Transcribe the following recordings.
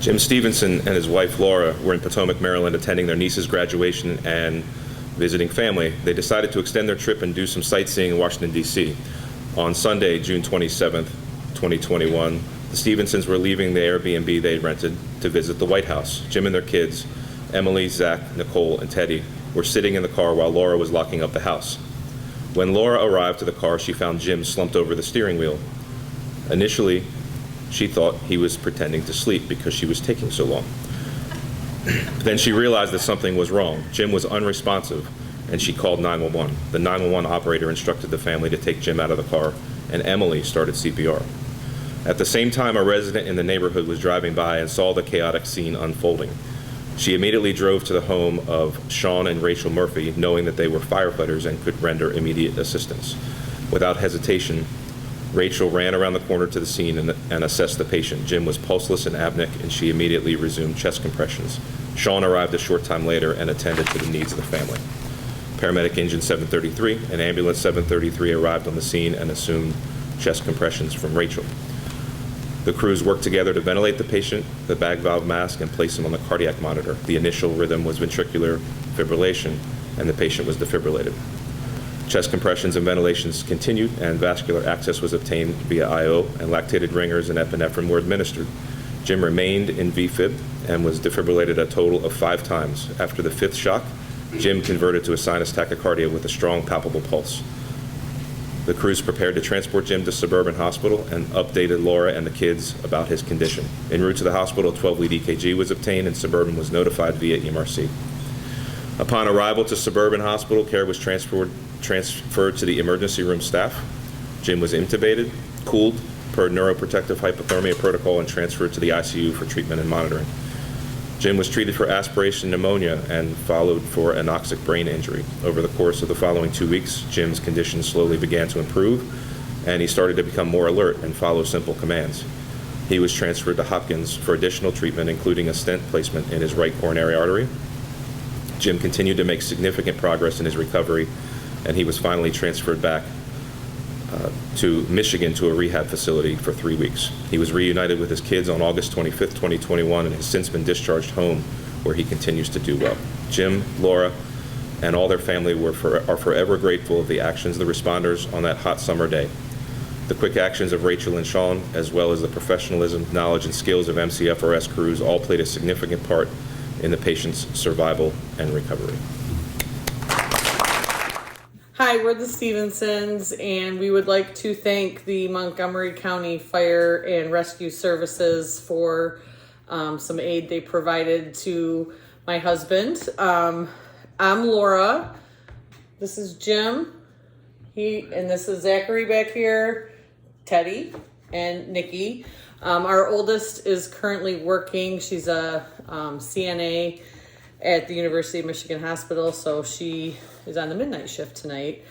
Jim Stevenson and his wife Laura were in Potomac, Maryland, attending their niece's graduation and visiting family. They decided to extend their trip and do some sightseeing in Washington, D.C. On Sunday, June 27th, 2021, the Stevensons were leaving the Airbnb they rented to visit the White House. Jim and their kids, Emily, Zach, Nicole, and Teddy, were sitting in the car while Laura was locking up the house. When Laura arrived to the car, she found Jim slumped over the steering wheel. Initially, she thought he was pretending to sleep because she was taking so long. Then she realized that something was wrong. Jim was unresponsive, and she called 911. The 911 operator instructed the family to take Jim out of the car, and Emily started CPR. At the same time, a resident in the neighborhood was driving by and saw the chaotic scene unfolding. She immediately drove to the home of Sean and Rachel Murphy, knowing that they were firefighters and could render immediate assistance. Without hesitation, Rachel ran around the corner to the scene and assessed the patient. Jim was pulseless and apneic, and she immediately resumed chest compressions. Sean arrived a short time later and attended to the needs of the family. Paramedic engine 733 and ambulance 733 arrived on the scene and assumed chest compressions from Rachel. The crews worked together to ventilate the patient, the bag valve mask, and place him on the cardiac monitor. The initial rhythm was ventricular fibrillation, and the patient was defibrillated. Chest compressions and ventilations continued, and vascular access was obtained via IO, and lactated ringers and epinephrine were administered. Jim remained in VFib and was defibrillated a total of 5 times. After the 5th shock, Jim converted to a sinus tachycardia with a strong palpable pulse. The crews prepared to transport Jim to Suburban Hospital and updated Laura and the kids about his condition. En route to the hospital, a 12-lead EKG was obtained, and Suburban was notified via EMRC. Upon arrival to Suburban Hospital, care was transferred to the emergency room staff. Jim was intubated, cooled per neuroprotective hypothermia protocol, and transferred to the ICU for treatment and monitoring. Jim was treated for aspiration pneumonia and followed for anoxic brain injury. Over the course of the following 2 weeks, Jim's condition slowly began to improve, and he started to become more alert and follow simple commands. He was transferred to Hopkins for additional treatment, including a stent placement in his right coronary artery. Jim continued to make significant progress in his recovery, and he was finally transferred back to Michigan to a rehab facility for 3 weeks. He was reunited with his kids on August 25th, 2021, and has since been discharged home, where he continues to do well. Jim, Laura, and all their family are forever grateful of the actions of the responders on that hot summer day. The quick actions of Rachel and Sean, as well as the professionalism, knowledge, and skills of MCFRS crews, all played a significant part in the patient's survival and recovery. Hi, we're the Stevensons, and we would like to thank the Montgomery County Fire and Rescue Services for some aid they provided to my husband. I'm Laura. This is Jim. And this is Zachary back here, Teddy, and Nikki. Our oldest is currently working. She's a CNA at the University of Michigan Hospital, so she is on the midnight shift tonight.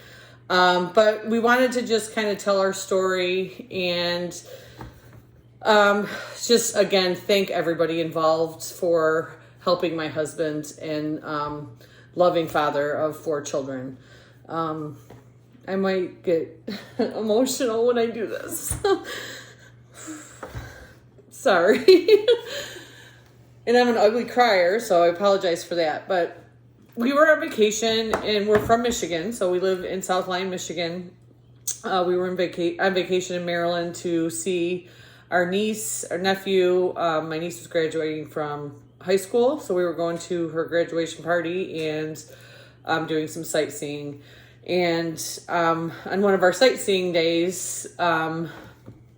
But we wanted to just kind of tell our story and just, again, thank everybody involved for helping my husband and loving father of 4 children. I might get emotional when I do this. Sorry. And I'm an ugly crier, so I apologize for that. But we were on vacation, and we're from Michigan, so we live in South Lyon, Michigan. We were on vacation in Maryland to see our niece, our nephew. My niece was graduating from high school, so we were going to her graduation party and doing some sightseeing. And on one of our sightseeing days,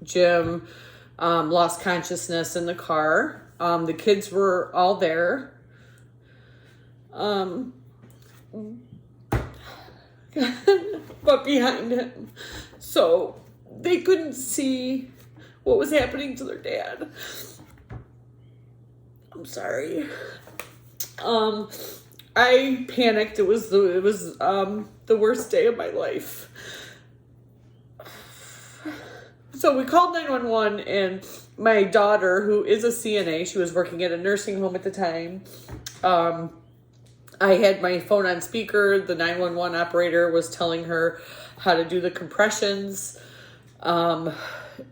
Jim lost consciousness in the car. The kids were all there. But behind him. So they couldn't see what was happening to their dad. I'm sorry. I panicked. It was the worst day of my life. So we called 911, and my daughter, who is a CNA, she was working at a nursing home at the time. I had my phone on speaker. The 911 operator was telling her how to do the compressions.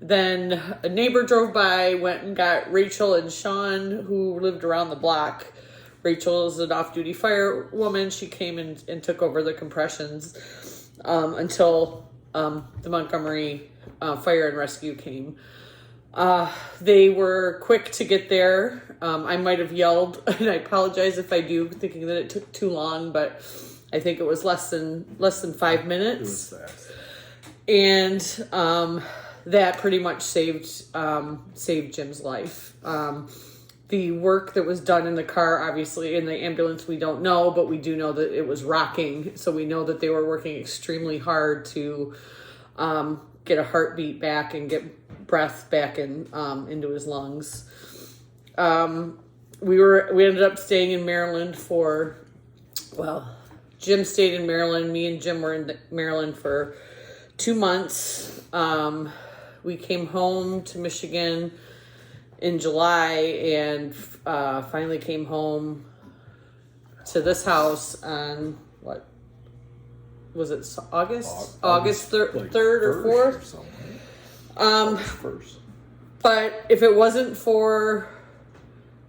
then a neighbor drove by, went and got Rachel and Sean, who lived around the block. Rachel is an off-duty firewoman. She came and took over the compressions until the Montgomery Fire and Rescue came. They were quick to get there. I might have yelled, and I apologize if I do, thinking that it took too long, but I think it was less than 5 minutes. It was fast. And that pretty much saved Jim's life. The work that was done in the car, obviously in the ambulance, we don't know, but we do know that it was rocking. So we know that they were working extremely hard to get a heartbeat back and get breath back into his lungs. We ended up staying in Maryland Jim stayed in Maryland. Me and Jim were in Maryland for 2 months. We came home to Michigan in July and finally came home to this house on what was it, August 3rd or 4th? First. But if it wasn't for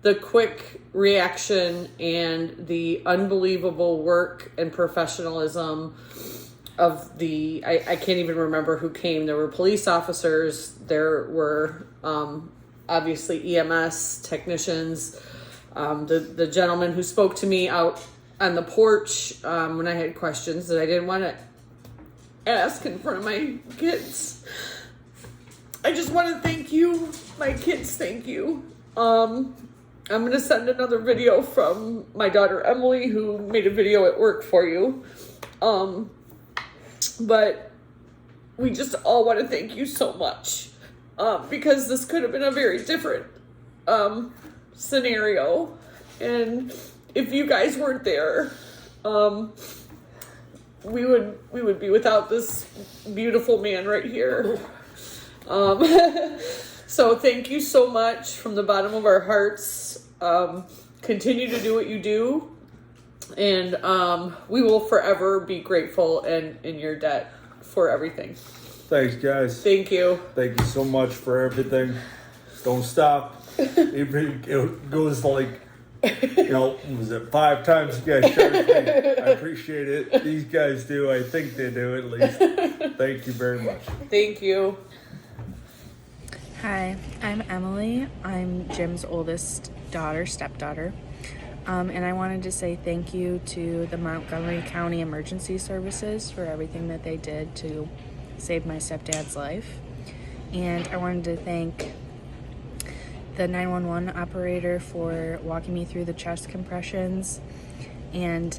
the quick reaction and the unbelievable work and professionalism of I can't even remember who came. There were police officers. There were obviously EMS technicians. The gentleman who spoke to me out on the porch when I had questions that I didn't want to ask in front of my kids. I just want to thank you. My kids, thank you. I'm going to send another video from my daughter Emily, who made a video at work for you. But we just all want to thank you so much. Because this could have been a very different scenario. And if you guys weren't there, we would be without this beautiful man right here. So thank you so much from the bottom of our hearts. Continue to do what you do. And we will forever be grateful and in your debt for everything. Thanks, guys. Thank you. Thank you so much for everything. Don't stop. It goes like, was it 5 times you guys charged me? I appreciate it. These guys do. I think they do at least. Thank you very much. Thank you. Hi, I'm Emily. I'm Jim's oldest stepdaughter. And I wanted to say thank you to the Montgomery County Emergency Services for everything that they did to save my stepdad's life. And I wanted to thank the 911 operator for walking me through the chest compressions and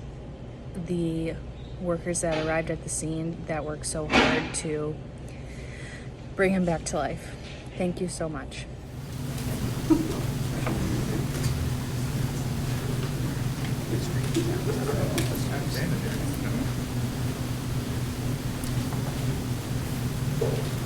the workers that arrived at the scene that worked so hard to bring him back to life. Thank you so much. Thank you.